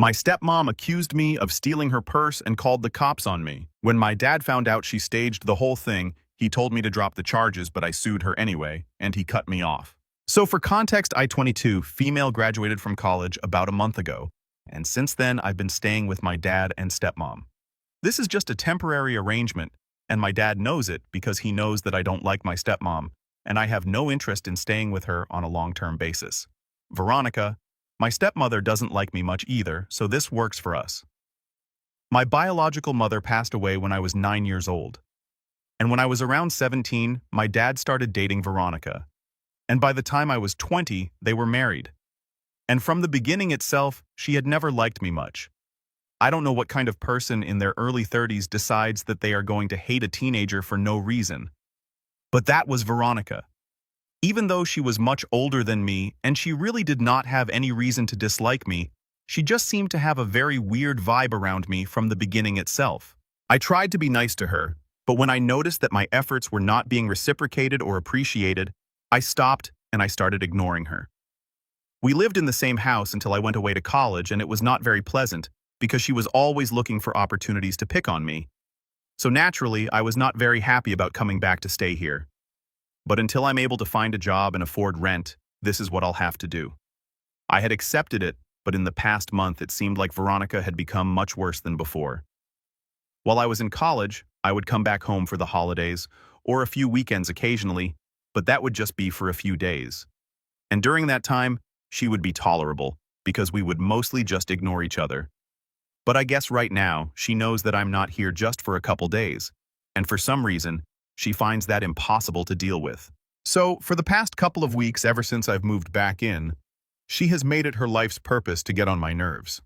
My stepmom accused me of stealing her purse and called the cops on me. When my dad found out she staged the whole thing, he told me to drop the charges, but I sued her anyway, and he cut me off. So for context, I, 22, female, graduated from college about a month ago, and since then I've been staying with my dad and stepmom. This is just a temporary arrangement, and my dad knows it because he knows that I don't like my stepmom, and I have no interest in staying with her on a long-term basis. Veronica, my stepmother, doesn't like me much either, so this works for us. My biological mother passed away when I was 9 years old. And when I was around 17, my dad started dating Veronica. And by the time I was 20, they were married. And from the beginning itself, she had never liked me much. I don't know what kind of person in their early 30s decides that they are going to hate a teenager for no reason. But that was Veronica. Even though she was much older than me and she really did not have any reason to dislike me, she just seemed to have a very weird vibe around me from the beginning itself. I tried to be nice to her, but when I noticed that my efforts were not being reciprocated or appreciated, I stopped and I started ignoring her. We lived in the same house until I went away to college, and it was not very pleasant because she was always looking for opportunities to pick on me. So naturally, I was not very happy about coming back to stay here. But until I'm able to find a job and afford rent, this is what I'll have to do. I had accepted it, but in the past month it seemed like Veronica had become much worse than before. While I was in college, I would come back home for the holidays, or a few weekends occasionally, but that would just be for a few days. And during that time, she would be tolerable, because we would mostly just ignore each other. But I guess right now, she knows that I'm not here just for a couple days, and for some reason, she finds that impossible to deal with. So, for the past couple of weeks, ever since I've moved back in, she has made it her life's purpose to get on my nerves.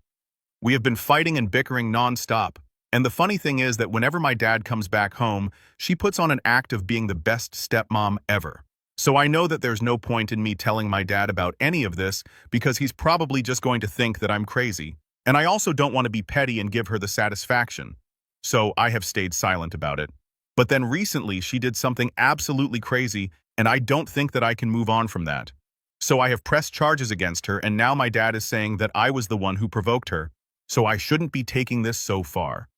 We have been fighting and bickering non-stop, and the funny thing is that whenever my dad comes back home, she puts on an act of being the best stepmom ever. So I know that there's no point in me telling my dad about any of this because he's probably just going to think that I'm crazy. And I also don't want to be petty and give her the satisfaction. So I have stayed silent about it. But then recently she did something absolutely crazy, and I don't think that I can move on from that. So I have pressed charges against her, and now my dad is saying that I was the one who provoked her, so I shouldn't be taking this so far.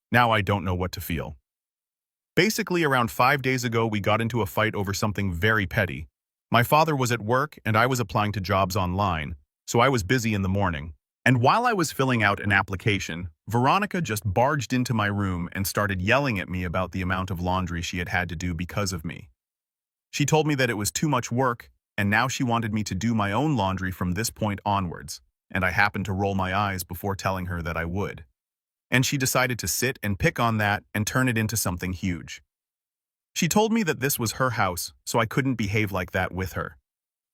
Now I don't know what to feel. Basically, around 5 days ago, we got into a fight over something very petty. My father was at work, and I was applying to jobs online, so I was busy in the morning. And while I was filling out an application, Veronica just barged into my room and started yelling at me about the amount of laundry she had had to do because of me. She told me that it was too much work, and now she wanted me to do my own laundry from this point onwards, and I happened to roll my eyes before telling her that I would. And she decided to sit and pick on that and turn it into something huge. She told me that this was her house, so I couldn't behave like that with her.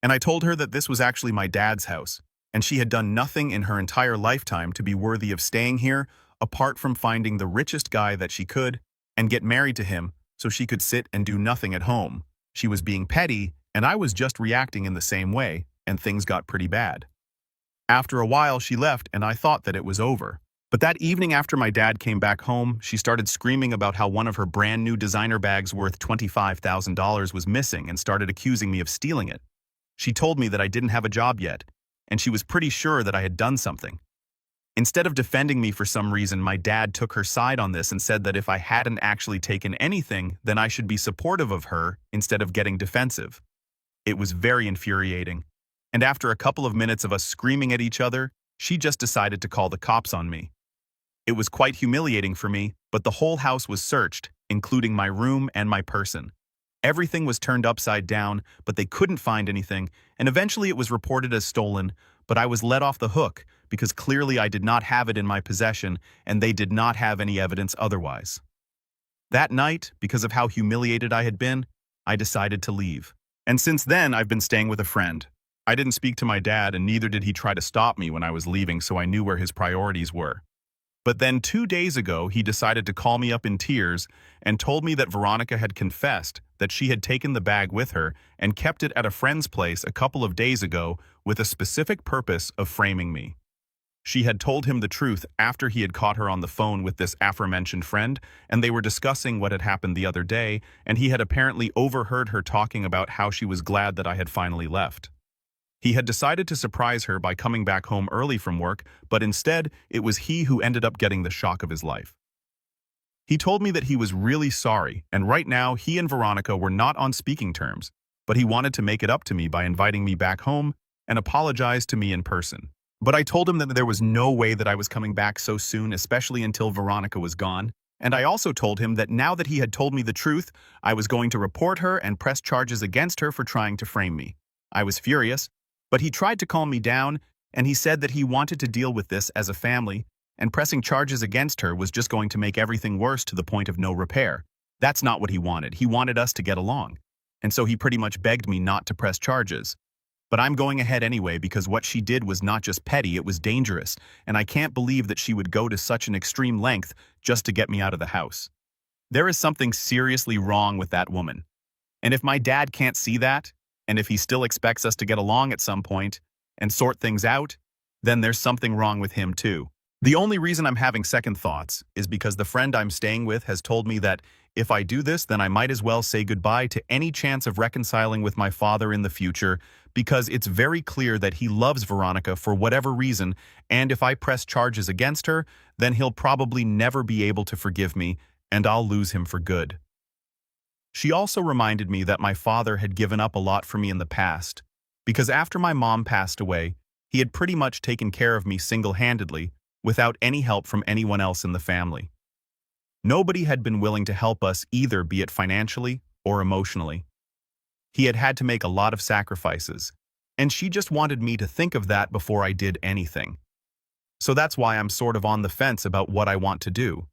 And I told her that this was actually my dad's house, and she had done nothing in her entire lifetime to be worthy of staying here, apart from finding the richest guy that she could and get married to him so she could sit and do nothing at home. She was being petty, and I was just reacting in the same way, and things got pretty bad. After a while, she left, and I thought that it was over. But that evening after my dad came back home, she started screaming about how one of her brand new designer bags worth $25,000 was missing and started accusing me of stealing it. She told me that I didn't have a job yet, and she was pretty sure that I had done something. Instead of defending me for some reason, my dad took her side on this and said that if I hadn't actually taken anything, then I should be supportive of her instead of getting defensive. It was very infuriating, and after a couple of minutes of us screaming at each other, she just decided to call the cops on me. It was quite humiliating for me, but the whole house was searched, including my room and my person. Everything was turned upside down, but they couldn't find anything, and eventually it was reported as stolen, but I was let off the hook because clearly I did not have it in my possession and they did not have any evidence otherwise. That night, because of how humiliated I had been, I decided to leave. And since then, I've been staying with a friend. I didn't speak to my dad, and neither did he try to stop me when I was leaving, so I knew where his priorities were. But then 2 days ago, he decided to call me up in tears and told me that Veronica had confessed that she had taken the bag with her and kept it at a friend's place a couple of days ago with a specific purpose of framing me. She had told him the truth after he had caught her on the phone with this aforementioned friend, and they were discussing what had happened the other day, and he had apparently overheard her talking about how she was glad that I had finally left. He had decided to surprise her by coming back home early from work, but instead, it was he who ended up getting the shock of his life. He told me that he was really sorry, and right now he and Veronica were not on speaking terms, but he wanted to make it up to me by inviting me back home and apologize to me in person. But I told him that there was no way that I was coming back so soon, especially until Veronica was gone. And I also told him that now that he had told me the truth, I was going to report her and press charges against her for trying to frame me. I was furious, but he tried to calm me down, and he said that he wanted to deal with this as a family, and pressing charges against her was just going to make everything worse to the point of no repair. That's not what he wanted. He wanted us to get along. And so he pretty much begged me not to press charges. But I'm going ahead anyway because what she did was not just petty, it was dangerous, and I can't believe that she would go to such an extreme length just to get me out of the house. There is something seriously wrong with that woman. And if my dad can't see that, and if he still expects us to get along at some point and sort things out, then there's something wrong with him too. The only reason I'm having second thoughts is because the friend I'm staying with has told me that if I do this, then I might as well say goodbye to any chance of reconciling with my father in the future, because it's very clear that he loves Veronica for whatever reason, and if I press charges against her, then he'll probably never be able to forgive me, and I'll lose him for good. She also reminded me that my father had given up a lot for me in the past, because after my mom passed away, he had pretty much taken care of me single-handedly, without any help from anyone else in the family. Nobody had been willing to help us either, be it financially or emotionally. He had had to make a lot of sacrifices, and she just wanted me to think of that before I did anything. So that's why I'm sort of on the fence about what I want to do.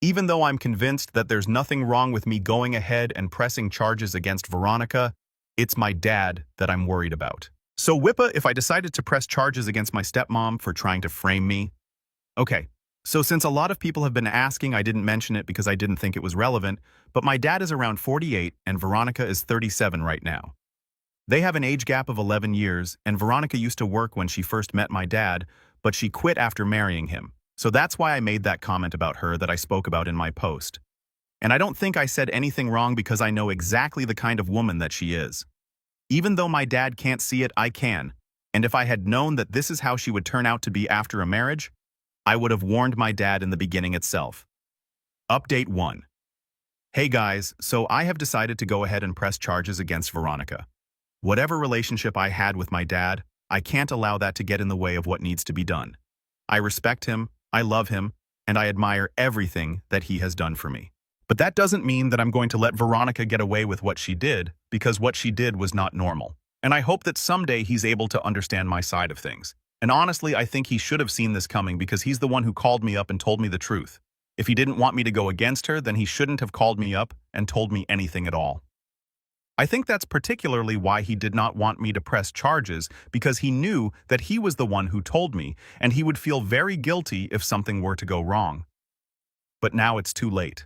Even though I'm convinced that there's nothing wrong with me going ahead and pressing charges against Veronica, it's my dad that I'm worried about. So Whippa, if I decided to press charges against my stepmom for trying to frame me? Okay, so since a lot of people have been asking, I didn't mention it because I didn't think it was relevant, but my dad is around 48 and Veronica is 37 right now. They have an age gap of 11 years, and Veronica used to work when she first met my dad, but she quit after marrying him. So that's why I made that comment about her that I spoke about in my post. And I don't think I said anything wrong because I know exactly the kind of woman that she is. Even though my dad can't see it, I can. And if I had known that this is how she would turn out to be after a marriage, I would have warned my dad in the beginning itself. Update 1. Hey guys, so I have decided to go ahead and press charges against Veronica. Whatever relationship I had with my dad, I can't allow that to get in the way of what needs to be done. I respect him, I love him, and I admire everything that he has done for me. But that doesn't mean that I'm going to let Veronica get away with what she did, because what she did was not normal. And I hope that someday he's able to understand my side of things. And honestly, I think he should have seen this coming because he's the one who called me up and told me the truth. If he didn't want me to go against her, then he shouldn't have called me up and told me anything at all. I think that's particularly why he did not want me to press charges, because he knew that he was the one who told me, and he would feel very guilty if something were to go wrong. But now it's too late.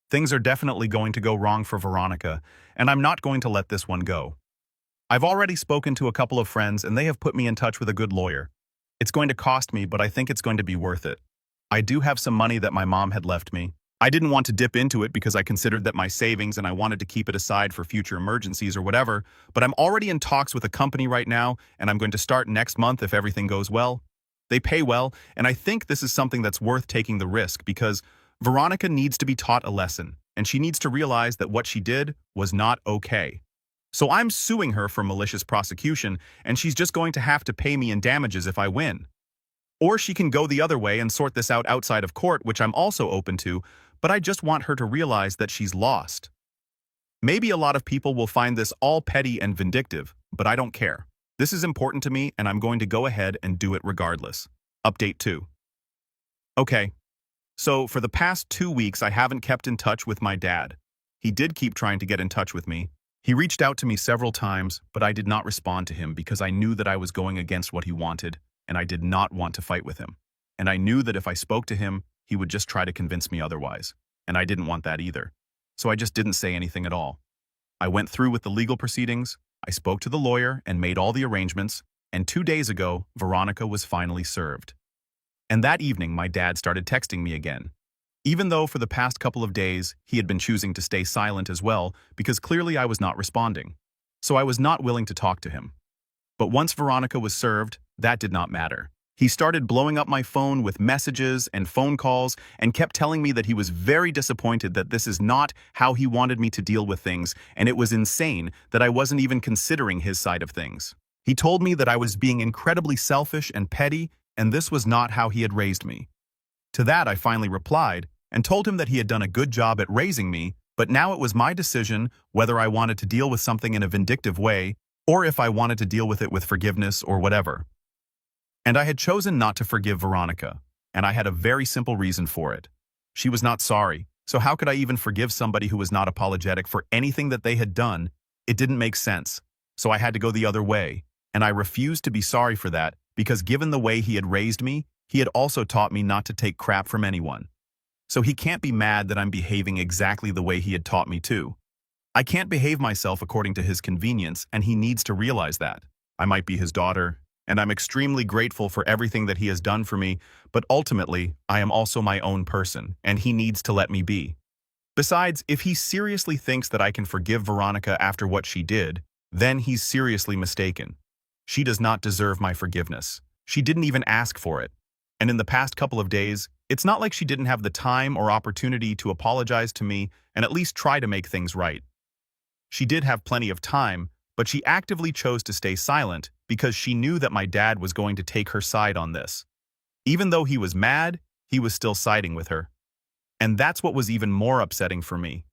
Things are definitely going to go wrong for Veronica, and I'm not going to let this one go. I've already spoken to a couple of friends, and they have put me in touch with a good lawyer. It's going to cost me, but I think it's going to be worth it. I do have some money that my mom had left me. I didn't want to dip into it because I considered that my savings and I wanted to keep it aside for future emergencies or whatever, but I'm already in talks with a company right now, and I'm going to start next month if everything goes well. They pay well, and I think this is something that's worth taking the risk because Veronica needs to be taught a lesson, and she needs to realize that what she did was not okay. So I'm suing her for malicious prosecution, and she's just going to have to pay me in damages if I win. Or she can go the other way and sort this out outside of court, which I'm also open to, but I just want her to realize that she's lost. Maybe a lot of people will find this all petty and vindictive, but I don't care. This is important to me, and I'm going to go ahead and do it regardless. Update 2. Okay, so for the past 2 weeks, I haven't kept in touch with my dad. He did keep trying to get in touch with me. He reached out to me several times, but I did not respond to him because I knew that I was going against what he wanted, and I did not want to fight with him. And I knew that if I spoke to him, he would just try to convince me otherwise, and I didn't want that either. So I just didn't say anything at all. I went through with the legal proceedings, I spoke to the lawyer and made all the arrangements, and 2 days ago, Veronica was finally served. And that evening, my dad started texting me again. Even though for the past couple of days, he had been choosing to stay silent as well, because clearly I was not responding. So I was not willing to talk to him. But once Veronica was served, that did not matter. He started blowing up my phone with messages and phone calls and kept telling me that he was very disappointed that this is not how he wanted me to deal with things, and it was insane that I wasn't even considering his side of things. He told me that I was being incredibly selfish and petty, and this was not how he had raised me. To that, I finally replied and told him that he had done a good job at raising me, but now it was my decision whether I wanted to deal with something in a vindictive way or if I wanted to deal with it with forgiveness or whatever. And I had chosen not to forgive Veronica, and I had a very simple reason for it. She was not sorry, so how could I even forgive somebody who was not apologetic for anything that they had done? It didn't make sense, so I had to go the other way, and I refused to be sorry for that because given the way he had raised me, he had also taught me not to take crap from anyone. So he can't be mad that I'm behaving exactly the way he had taught me to. I can't behave myself according to his convenience, and he needs to realize that. I might be his daughter, and I'm extremely grateful for everything that he has done for me, but ultimately, I am also my own person, and he needs to let me be. Besides, if he seriously thinks that I can forgive Veronica after what she did, then he's seriously mistaken. She does not deserve my forgiveness. She didn't even ask for it. And in the past couple of days, it's not like she didn't have the time or opportunity to apologize to me and at least try to make things right. She did have plenty of time, but she actively chose to stay silent because she knew that my dad was going to take her side on this. Even though he was mad, he was still siding with her. And that's what was even more upsetting for me.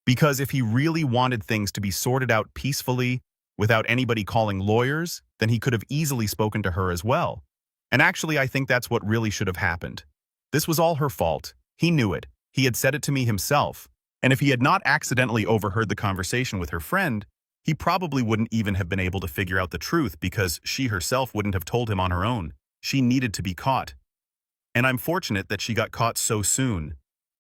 Because if he really wanted things to be sorted out peacefully, without anybody calling lawyers, then he could have easily spoken to her as well. And actually, I think that's what really should have happened. This was all her fault. He knew it. He had said it to me himself. And if he had not accidentally overheard the conversation with her friend, he probably wouldn't even have been able to figure out the truth because she herself wouldn't have told him on her own. She needed to be caught. And I'm fortunate that she got caught so soon.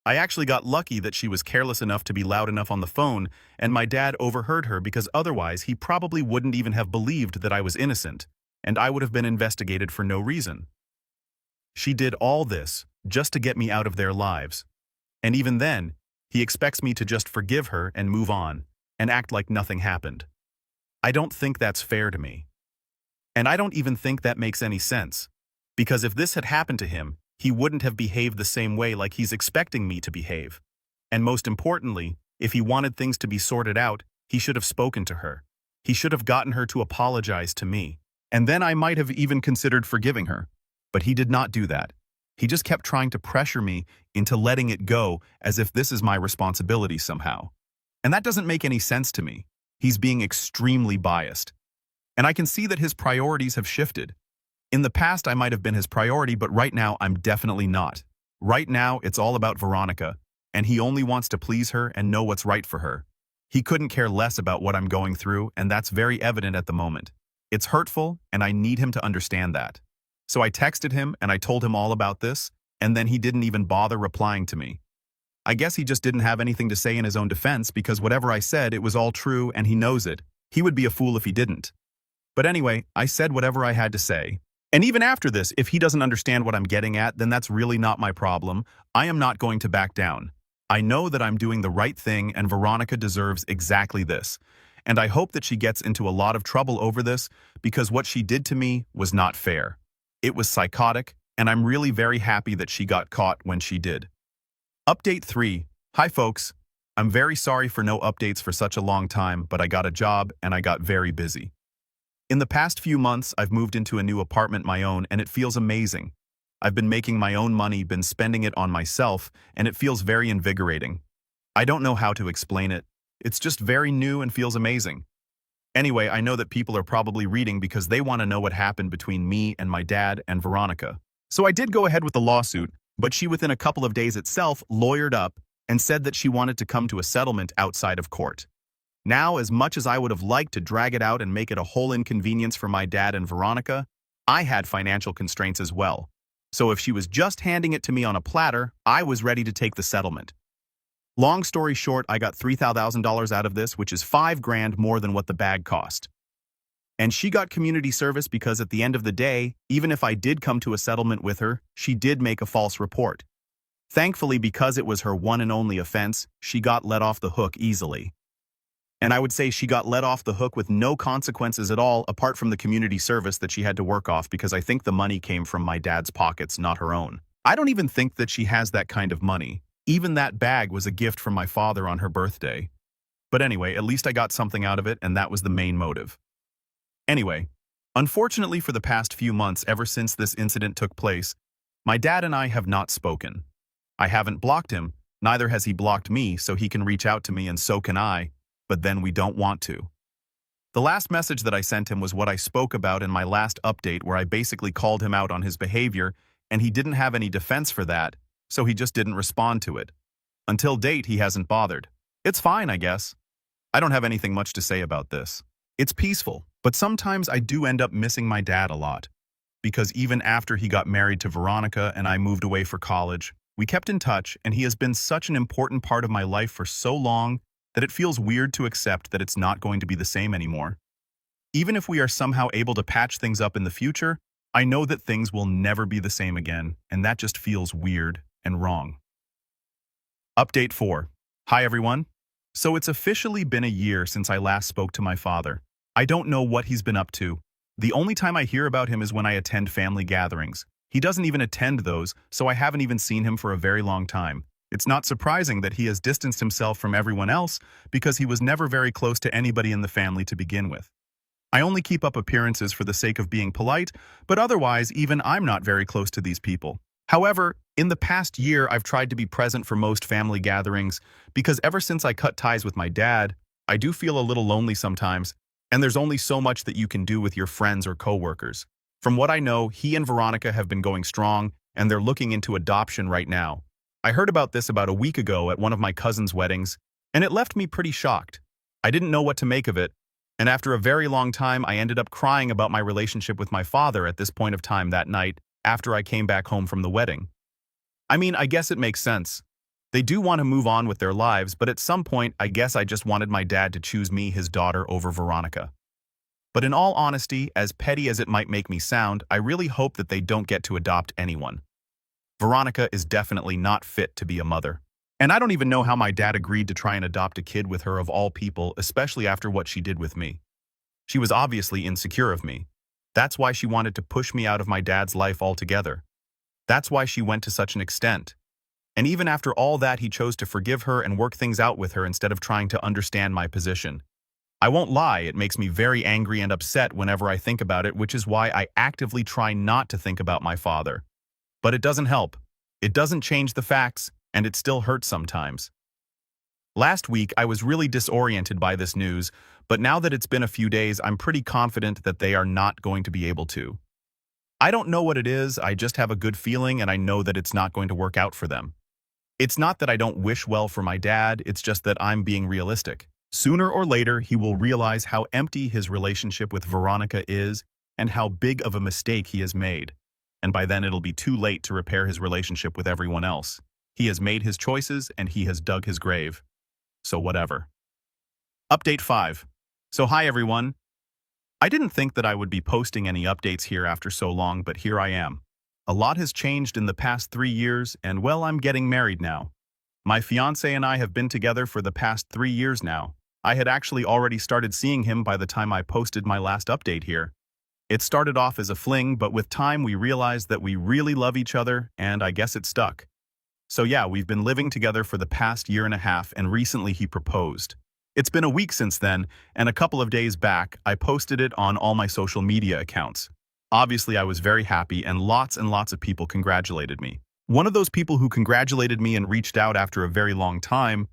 I actually got lucky that she was careless enough to be loud enough on the phone, and my dad overheard her because otherwise he probably wouldn't even have believed that I was innocent, and I would have been investigated for no reason. She did all this just to get me out of their lives. And even then, he expects me to just forgive her and move on, and act like nothing happened. I don't think that's fair to me. And I don't even think that makes any sense, because if this had happened to him, he wouldn't have behaved the same way like he's expecting me to behave. And most importantly, if he wanted things to be sorted out, he should have spoken to her. He should have gotten her to apologize to me. And then I might have even considered forgiving her. But he did not do that. He just kept trying to pressure me into letting it go as if this is my responsibility somehow. And that doesn't make any sense to me. He's being extremely biased. And I can see that his priorities have shifted. In the past, I might have been his priority, but right now, I'm definitely not. Right now, it's all about Veronica, and he only wants to please her and know what's right for her. He couldn't care less about what I'm going through, and that's very evident at the moment. It's hurtful, and I need him to understand that. So I texted him, and I told him all about this, and then he didn't even bother replying to me. I guess he just didn't have anything to say in his own defense because whatever I said, it was all true, and he knows it. He would be a fool if he didn't. But anyway, I said whatever I had to say. And even after this, if he doesn't understand what I'm getting at, then that's really not my problem. I am not going to back down. I know that I'm doing the right thing and Veronica deserves exactly this. And I hope that she gets into a lot of trouble over this because what she did to me was not fair. It was psychotic, and I'm really very happy that she got caught when she did. Update 3. Hi folks. I'm very sorry for no updates for such a long time, but I got a job and I got very busy. In the past few months, I've moved into a new apartment my own, and it feels amazing. I've been making my own money, been spending it on myself, and it feels very invigorating. I don't know how to explain it. It's just very new and feels amazing. Anyway, I know that people are probably reading because they want to know what happened between me and my dad and Veronica. So I did go ahead with the lawsuit, but she within a couple of days itself lawyered up and said that she wanted to come to a settlement outside of court. Now, as much as I would have liked to drag it out and make it a whole inconvenience for my dad and Veronica, I had financial constraints as well. So if she was just handing it to me on a platter, I was ready to take the settlement. Long story short, I got $3,000 out of this, which is $5,000 more than what the bag cost. And she got community service because at the end of the day, even if I did come to a settlement with her, she did make a false report. Thankfully, because it was her one and only offense, she got let off the hook easily. And I would say she got let off the hook with no consequences at all, apart from the community service that she had to work off because I think the money came from my dad's pockets, not her own. I don't even think that she has that kind of money. Even that bag was a gift from my father on her birthday. But anyway, at least I got something out of it, and that was the main motive. Anyway, unfortunately for the past few months ever since this incident took place, my dad and I have not spoken. I haven't blocked him, neither has he blocked me, so he can reach out to me and so can I, but then we don't want to. The last message that I sent him was what I spoke about in my last update, where I basically called him out on his behavior, and he didn't have any defense for that, so he just didn't respond to it. Until date, he hasn't bothered. It's fine, I guess. I don't have anything much to say about this. It's peaceful, but sometimes I do end up missing my dad a lot. Because even after he got married to Veronica and I moved away for college, we kept in touch, and he has been such an important part of my life for so long that it feels weird to accept that it's not going to be the same anymore. Even if we are somehow able to patch things up in the future, I know that things will never be the same again, and that just feels weird and wrong. Update 4. Hi everyone. So it's officially been a year since I last spoke to my father. I don't know what he's been up to. The only time I hear about him is when I attend family gatherings. He doesn't even attend those, so I haven't even seen him for a very long time. It's not surprising that he has distanced himself from everyone else because he was never very close to anybody in the family to begin with. I only keep up appearances for the sake of being polite, but otherwise even I'm not very close to these people. However, in the past year I've tried to be present for most family gatherings because ever since I cut ties with my dad, I do feel a little lonely sometimes, and there's only so much that you can do with your friends or coworkers. From what I know, he and Veronica have been going strong, and they're looking into adoption right now. I heard about this about a week ago at one of my cousin's weddings, and it left me pretty shocked. I didn't know what to make of it, and after a very long time I ended up crying about my relationship with my father at this point of time that night after I came back home from the wedding. I mean, I guess it makes sense. They do want to move on with their lives, but at some point I guess I just wanted my dad to choose me, his daughter, over Veronica. But in all honesty, as petty as it might make me sound, I really hope that they don't get to adopt anyone. Veronica is definitely not fit to be a mother. And I don't even know how my dad agreed to try and adopt a kid with her of all people, especially after what she did with me. She was obviously insecure of me. That's why she wanted to push me out of my dad's life altogether. That's why she went to such an extent. And even after all that, he chose to forgive her and work things out with her instead of trying to understand my position. I won't lie, it makes me very angry and upset whenever I think about it, which is why I actively try not to think about my father. But it doesn't help. It doesn't change the facts, and it still hurts sometimes. Last week, I was really disoriented by this news, but now that it's been a few days, I'm pretty confident that they are not going to be able to. I don't know what it is, I just have a good feeling and I know that it's not going to work out for them. It's not that I don't wish well for my dad, it's just that I'm being realistic. Sooner or later, he will realize how empty his relationship with Veronica is and how big of a mistake he has made. And by then it'll be too late to repair his relationship with everyone else. He has made his choices and he has dug his grave. So whatever. Update 5. So hi everyone. I didn't think that I would be posting any updates here after so long, but here I am. A lot has changed in the past 3 years, and well, I'm getting married now. My fiancé and I have been together for the past 3 years now. I had actually already started seeing him by the time I posted my last update here. It started off as a fling, but with time we realized that we really love each other, and I guess it stuck. So yeah, we've been living together for the past year and a half, and recently he proposed. It's been a week since then, and a couple of days back, I posted it on all my social media accounts. Obviously, I was very happy, and lots of people congratulated me. One of those people who congratulated me and reached out after a very long time,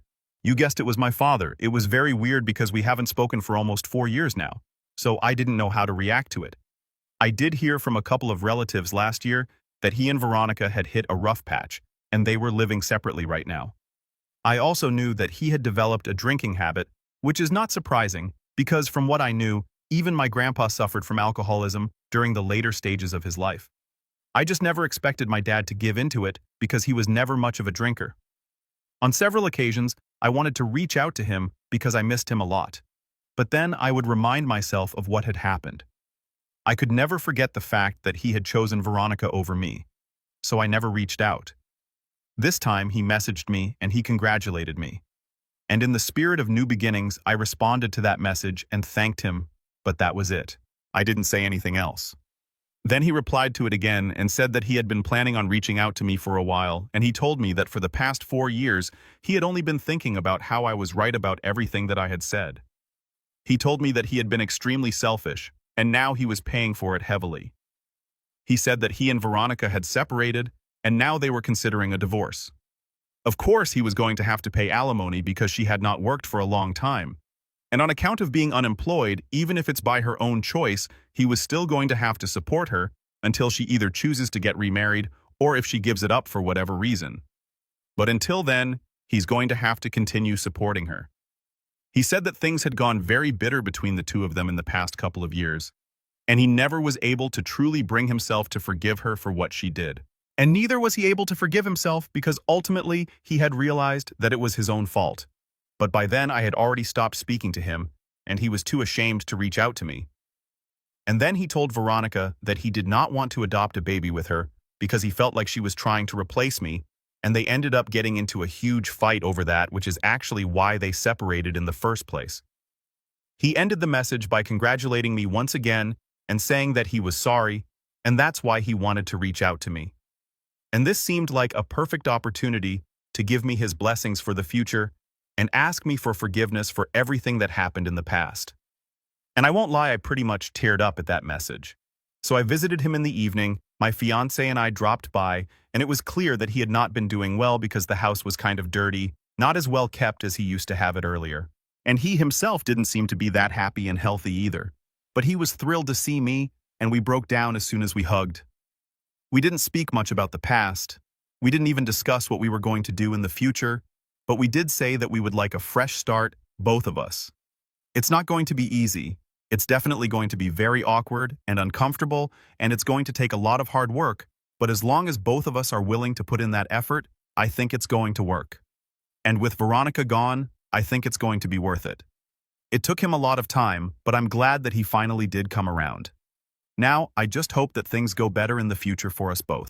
you guessed it, was my father. It was very weird because we haven't spoken for almost 4 years now, so I didn't know how to react to it. I did hear from a couple of relatives last year that he and Veronica had hit a rough patch, and they were living separately right now. I also knew that he had developed a drinking habit, which is not surprising because from what I knew, even my grandpa suffered from alcoholism during the later stages of his life. I just never expected my dad to give into it because he was never much of a drinker. On several occasions, I wanted to reach out to him because I missed him a lot. But then I would remind myself of what had happened. I could never forget the fact that he had chosen Veronica over me, so I never reached out. This time he messaged me and he congratulated me. And in the spirit of new beginnings, I responded to that message and thanked him, but that was it. I didn't say anything else. Then he replied to it again and said that he had been planning on reaching out to me for a while, and he told me that for the past 4 years, he had only been thinking about how I was right about everything that I had said. He told me that he had been extremely selfish, and now he was paying for it heavily. He said that he and Veronica had separated, and now they were considering a divorce. Of course, he was going to have to pay alimony because she had not worked for a long time. And on account of being unemployed, even if it's by her own choice, he was still going to have to support her until she either chooses to get remarried or if she gives it up for whatever reason. But until then, he's going to have to continue supporting her. He said that things had gone very bitter between the two of them in the past couple of years, and he never was able to truly bring himself to forgive her for what she did. And neither was he able to forgive himself because ultimately he had realized that it was his own fault. But by then I had already stopped speaking to him, and he was too ashamed to reach out to me. And then he told Veronica that he did not want to adopt a baby with her because he felt like she was trying to replace me, and they ended up getting into a huge fight over that, which is actually why they separated in the first place. He ended the message by congratulating me once again and saying that he was sorry, and that's why he wanted to reach out to me. And this seemed like a perfect opportunity to give me his blessings for the future and ask me for forgiveness for everything that happened in the past. And I won't lie, I pretty much teared up at that message. So I visited him in the evening, my fiancé and I dropped by, and it was clear that he had not been doing well because the house was kind of dirty, not as well kept as he used to have it earlier. And he himself didn't seem to be that happy and healthy either. But he was thrilled to see me, and we broke down as soon as we hugged. We didn't speak much about the past. We didn't even discuss what we were going to do in the future, but we did say that we would like a fresh start, both of us. It's not going to be easy. It's definitely going to be very awkward and uncomfortable, and it's going to take a lot of hard work, but as long as both of us are willing to put in that effort, I think it's going to work. And with Veronica gone, I think it's going to be worth it. It took him a lot of time, but I'm glad that he finally did come around. Now, I just hope that things go better in the future for us both.